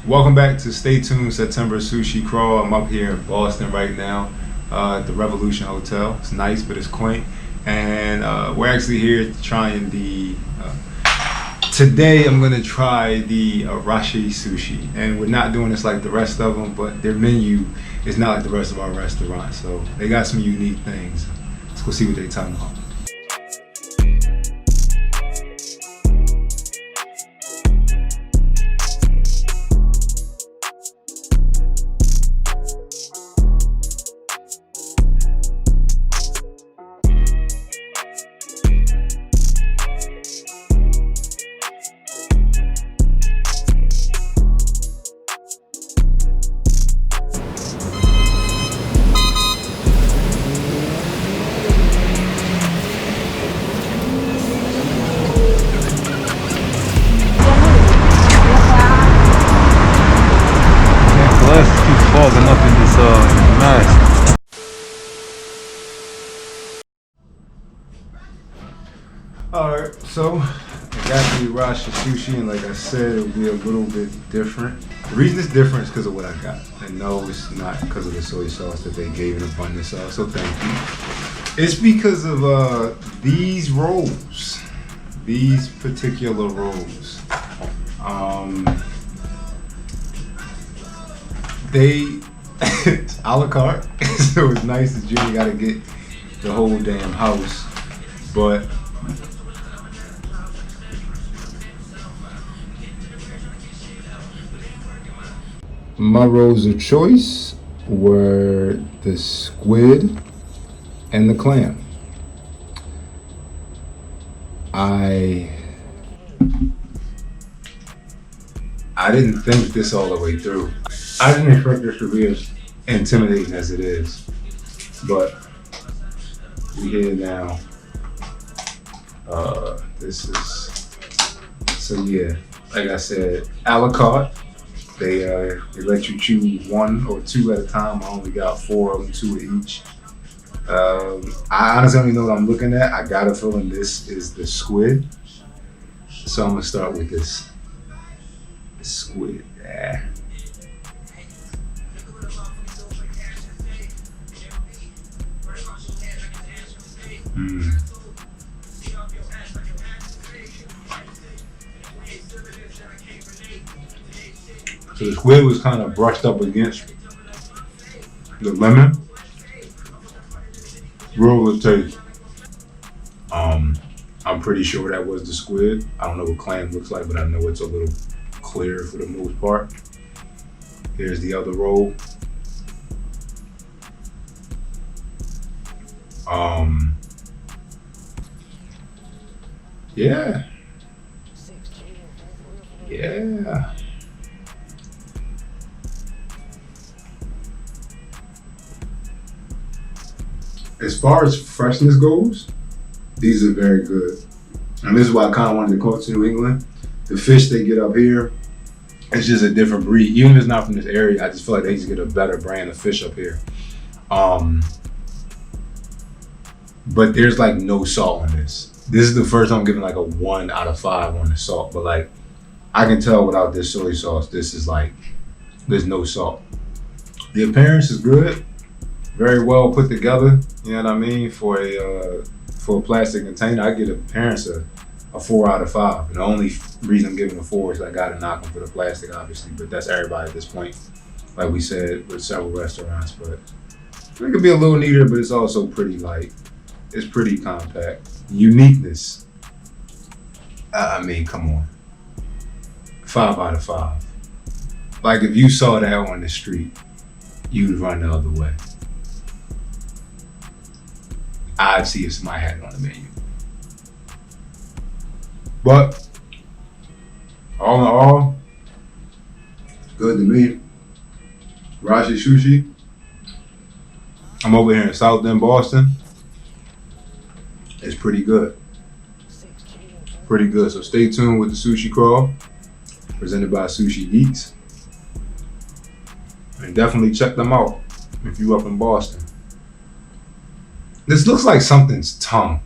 Welcome back to Stay Tuned September Sushi Crawl. I'm up here in Boston right now at the Revolution Hotel. It's nice, but it's quaint. And we're actually here trying the... today I'm going to try the Irashai Sushi. And we're not doing this like the rest of them, but their menu is not like the rest of our restaurants. So they got some unique things. Let's go see what they're talking about. Fogging up in this mask. Alright, so I got the Irashai Sushi, and like I said, it'll be a little bit different. The reason it's different is because of what I got. And no, it's not because of the soy sauce that they gave in abundance of, so thank you. It's because of these rolls. These particular rolls. They a la carte, so it's nice that you ain't gotta get the whole damn house. But my rolls of choice were the squid and the clam. I didn't think this all the way through. I didn't expect this to be as intimidating as it is, but we here now. This is, so yeah, like I said, a la carte. They let you choose one or two at a time. I only got 4 of them, 2 of each. I honestly don't even know what I'm looking at. I got a feeling this is the squid. So I'm gonna start with this squid. Yeah. So the squid was kind of brushed up against the lemon. Real good taste. I'm pretty sure that was the squid. I don't know what clam looks like, but I know it's a little clear for the most part. Here's the other roll. Yeah. As far as freshness goes, these are very good. And this is why I kind of wanted to go to New England. The fish they get up here, it's just a different breed. Even if it's not from this area, I just feel like they just get a better brand of fish up here. But there's like no salt in this. This is the first time I'm giving like a 1 out of 5 on the salt. But like, I can tell without this soy sauce, this is like, there's no salt. The appearance is good. Very well put together, you know what I mean? For a plastic container, I get appearance a 4 out of 5. And the only reason I'm giving a 4 is I gotta knock them for the plastic, obviously, but that's everybody at this point, like we said, with several restaurants. But it could be a little neater, but it's also pretty light. It's pretty compact. Uniqueness, I mean, come on. 5 out of 5. Like if you saw that on the street, you'd run the other way. I'd see if somebody had it on the menu. But all in all, good to me. Irashai Sushi. I'm over here in South End, Boston. It's pretty good. Pretty good. So stay tuned with the Sushi Crawl, presented by Sushi Geeks. And definitely check them out if you up in Boston. This looks like something's tongue.